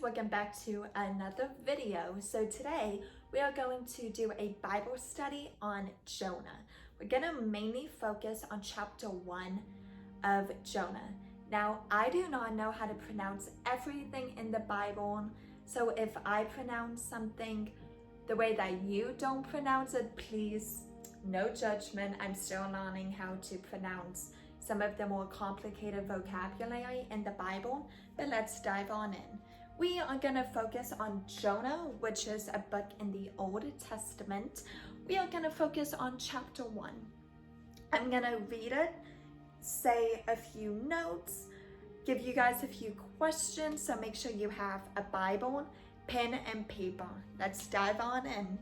welcome back to another video. So today we are going to do a Bible study on Jonah. We're going to mainly focus on chapter 1 of Jonah. Now, I do not know how to pronounce everything in the Bible, so if I pronounce something the way that you don't pronounce it, please, no judgment. I'm still learning how to pronounce some of the more complicated vocabulary in the Bible, but let's dive on in. We are going to focus on Jonah, which is a book in the Old Testament. We are going to focus on chapter 1. I'm going to read it, say a few notes, give you guys a few questions, so make sure you have a Bible, pen, and paper. Let's dive on in.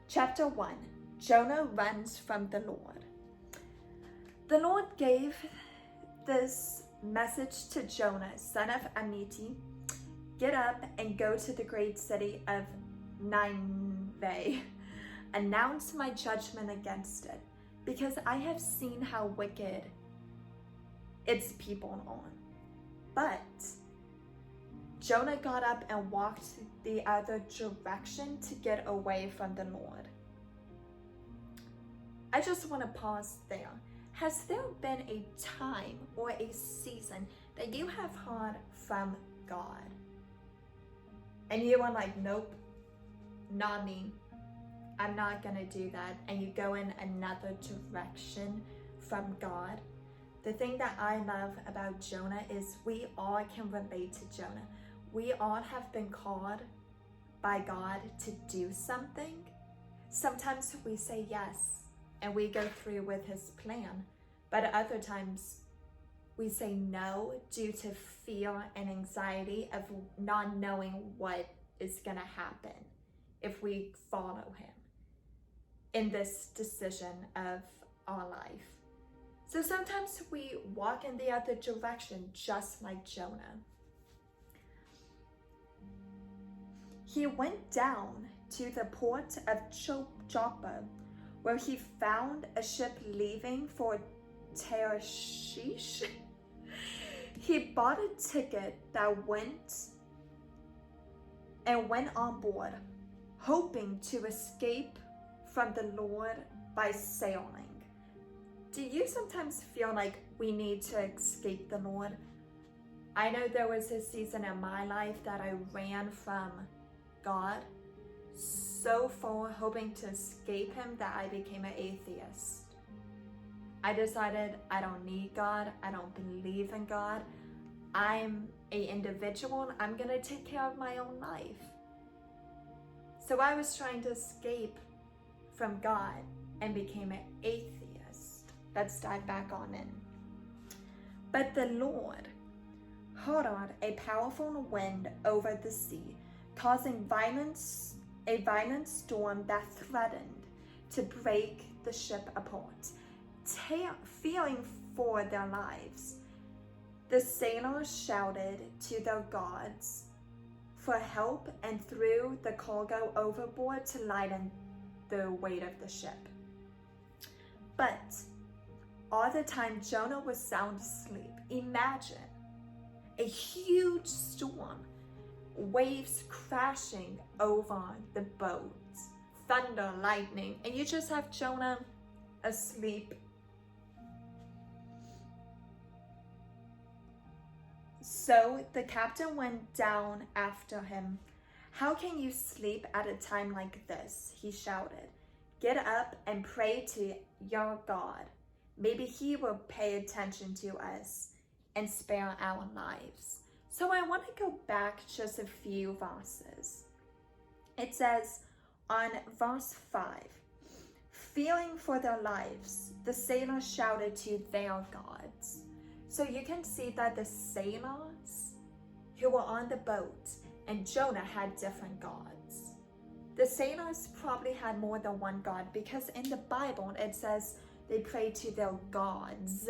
Chapter 1, Jonah runs from the Lord. The Lord gave this message to Jonah, son of Amittai: get up and go to the great city of Nineveh. Announce my judgment against it, because I have seen how wicked its people are. But Jonah got up and walked the other direction to get away from the Lord. I just want to pause there. Has there been a time or a season that you have heard from God and you were like, nope, not me, I'm not gonna do that, and you go in another direction from God? The thing that I love about Jonah is we all can relate to Jonah. We all have been called by God to do something. Sometimes we say yes and we go through with his plan, but other times we say no due to fear and anxiety of not knowing what is going to happen if we follow him in this decision of our life. So sometimes we walk in the other direction, just like Jonah. He went down to the port of Joppa, where he found a ship leaving for Tarshish. He bought a ticket that went on board, hoping to escape from the Lord by sailing. Do you sometimes feel like we need to escape the Lord? I know there was a season in my life that I ran from God so far, hoping to escape him, that I became an atheist. I decided I don't need God. I don't believe in God. I'm an individual. I'm gonna take care of my own life. So I was trying to escape from God and became an atheist. Let's dive back on in. But the Lord hurled a powerful wind over the sea, causing a violent storm that threatened to break the ship apart. Fearing for their lives, the sailors shouted to their gods for help and threw the cargo overboard to lighten the weight of the ship. But all the time Jonah was sound asleep. Imagine a huge storm, waves crashing over the boats, thunder, lightning, and you just have Jonah asleep. So the captain went down after him. "How can you sleep at a time like this?" he shouted. "Get up and pray to your God. Maybe he will pay attention to us and spare our lives." So I want to go back just a few verses. It says on verse 5, fearing for their lives, the sailors shouted to their gods. So you can see that the sailors who were on the boat and Jonah had different gods. The sailors probably had more than one God, because in the Bible it says they prayed to their gods,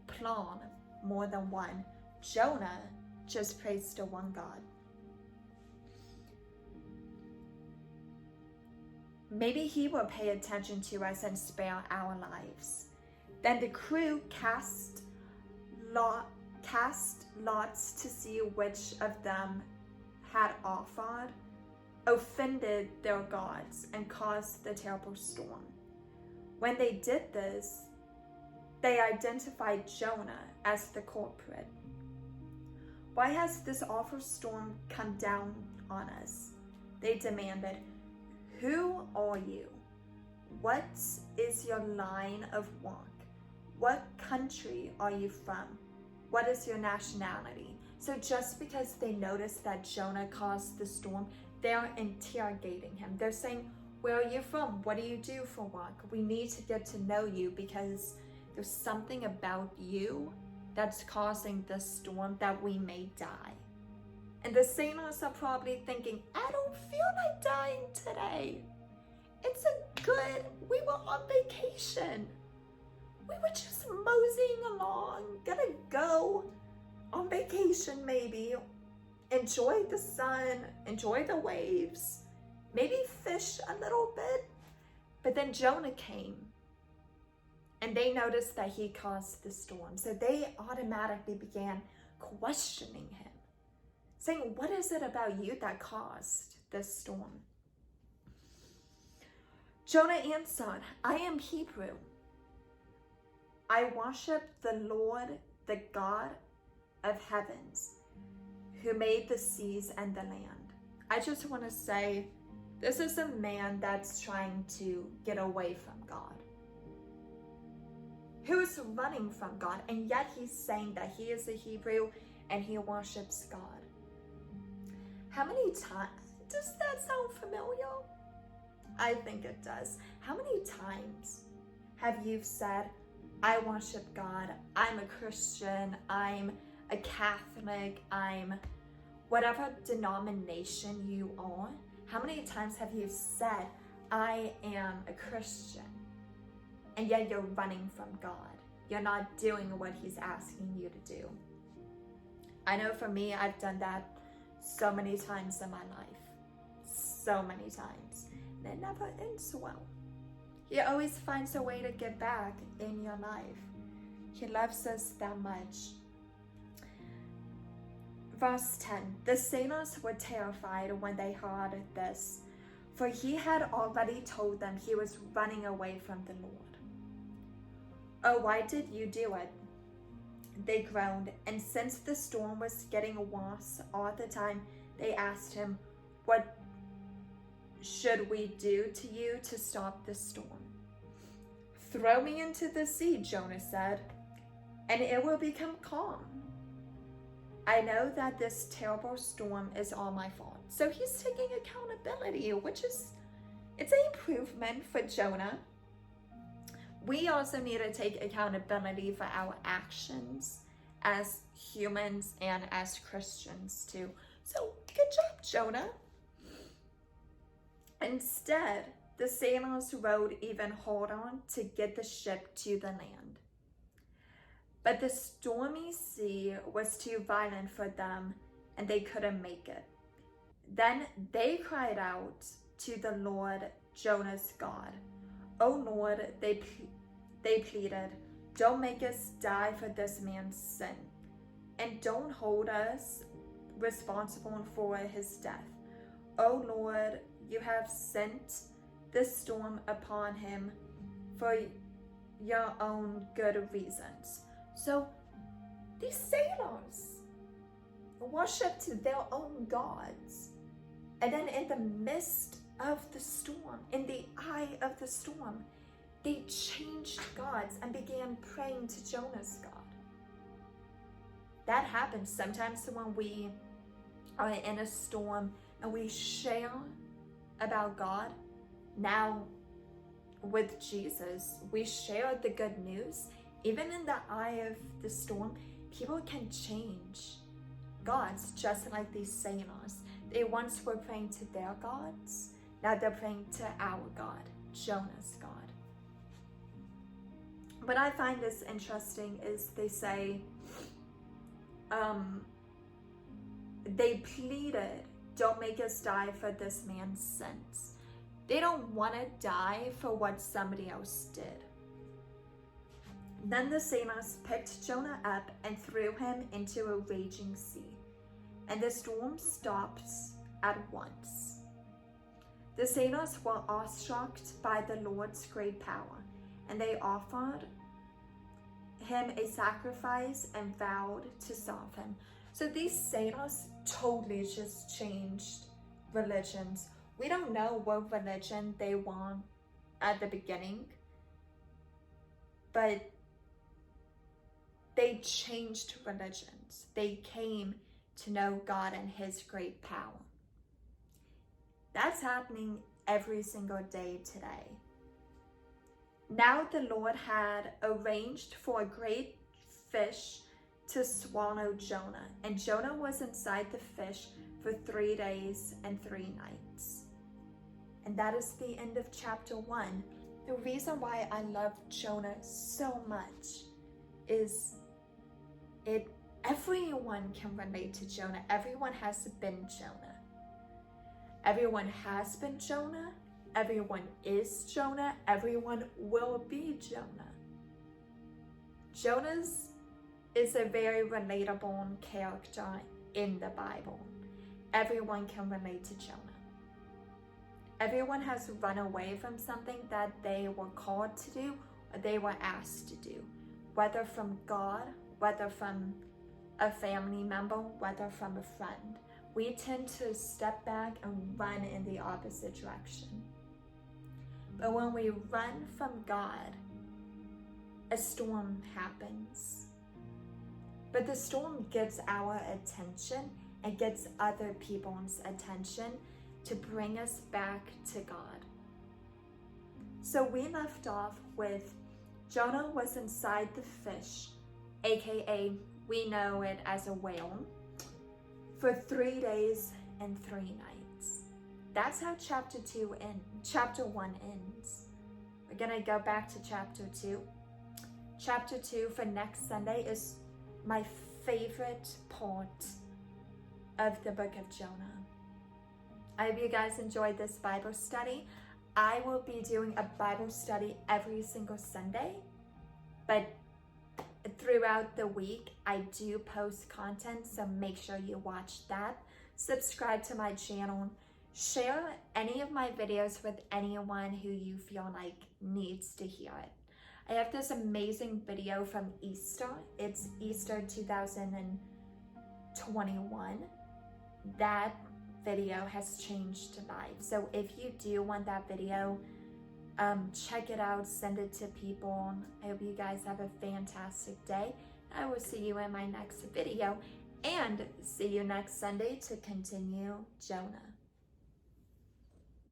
plural, more than one. Jonah just prays to one God. Maybe he will pay attention to us and spare our lives. Then the crew cast cast lots to see which of them had offered, offended their gods, and caused the terrible storm. When they did this, they identified Jonah as the culprit. Why has this awful storm come down on us? They demanded. Who are you? What is your line of work? What country are you from? What is your nationality? So just because they noticed that Jonah caused the storm, they're interrogating him. They're saying, where are you from? What do you do for work? We need to get to know you because there's something about you that's causing this storm that we may die. And the sailors are probably thinking, I don't feel like dying today. It's we were on vacation. We were just moseying along, gonna go on vacation maybe, enjoy the sun, enjoy the waves, maybe fish a little bit. But then Jonah came and they noticed that he caused the storm. So they automatically began questioning him, saying, what is it about you that caused this storm? Jonah answered, I am Hebrew. I worship the Lord, the God of heavens, who made the seas and the land. I just want to say, this is a man that's trying to get away from God, who is running from God, and yet he's saying that he is a Hebrew and he worships God. How many times, does that sound familiar? I think it does. How many times have you said, I worship God, I'm a Christian, I'm a Catholic, I'm whatever denomination you are? How many times have you said, I am a Christian, and yet you're running from God? You're not doing what he's asking you to do. I know for me, I've done that so many times in my life. So many times. And it never ends well. He always finds a way to get back in your life. He loves us that much. Verse 10, the sailors were terrified when they heard this, for he had already told them he was running away from the Lord. Oh, why did you do it? They groaned, and since the storm was getting worse all the time, they asked him, what should we do to you to stop the storm? Throw me into the sea, Jonah said, and it will become calm. I know that this terrible storm is all my fault. So he's taking accountability, which is, it's an improvement for Jonah. We also need to take accountability for our actions as humans and as Christians too. So good job, Jonah. Instead, the sailors rowed even harder to get the ship to the land. But the stormy sea was too violent for them, and they couldn't make it. Then they cried out to the Lord, Jonah's God. Oh Lord, they pleaded, don't make us die for this man's sin, and don't hold us responsible for his death. Oh Lord, you have sent this storm upon him for your own good reasons. So these sailors worshipped their own gods. And then in the midst of the storm, in the eye of the storm, they changed gods and began praying to Jonah's God. That happens sometimes when we are in a storm and we share about God. Now with Jesus, we share the good news. Even in the eye of the storm, people can change gods just like these sailors. They once were praying to their gods. Now they're praying to our God, Jonah's God. What I find is interesting is they say, they pleaded, don't make us die for this man's sins. They don't want to die for what somebody else did. Then the sailors picked Jonah up and threw him into a raging sea, and the storm stopped at once. The sailors were awestruck by the Lord's great power, and they offered him a sacrifice and vowed to serve him. So these sailors totally just changed religions. We don't know what religion they were at the beginning, but they changed religions. They came to know God and his great power. That's happening every single day today. Now the Lord had arranged for a great fish to swallow Jonah, and Jonah was inside the fish for 3 days and 3 nights. And that is the end of chapter 1. The reason why I love Jonah so much is everyone can relate to Jonah. Everyone has been Jonah. Everyone has been Jonah. Everyone is Jonah. Everyone will be Jonah. Jonah is a very relatable character in the Bible. Everyone can relate to Jonah. Everyone has run away from something that they were called to do or they were asked to do, whether from God, whether from a family member, whether from a friend. We tend to step back and run in the opposite direction. But when we run from God, a storm happens. But the storm gets our attention and gets other people's attention to bring us back to God. So we left off with Jonah was inside the fish, aka we know it as a whale, for 3 days and 3 nights. That's how chapter 1 ends. We're gonna go back to chapter 2. Chapter 2 for next Sunday is my favorite part of the book of Jonah. I hope you guys enjoyed this Bible study. I will be doing a Bible study every single Sunday, but throughout the week, I do post content, so make sure you watch that. Subscribe to my channel. Share any of my videos with anyone who you feel like needs to hear it. I have this amazing video from Easter. It's Easter 2021. That video has changed lives. So if you do want that video, check it out, send it to people. I hope you guys have a fantastic day. I will see you in my next video and see you next Sunday to continue Jonah.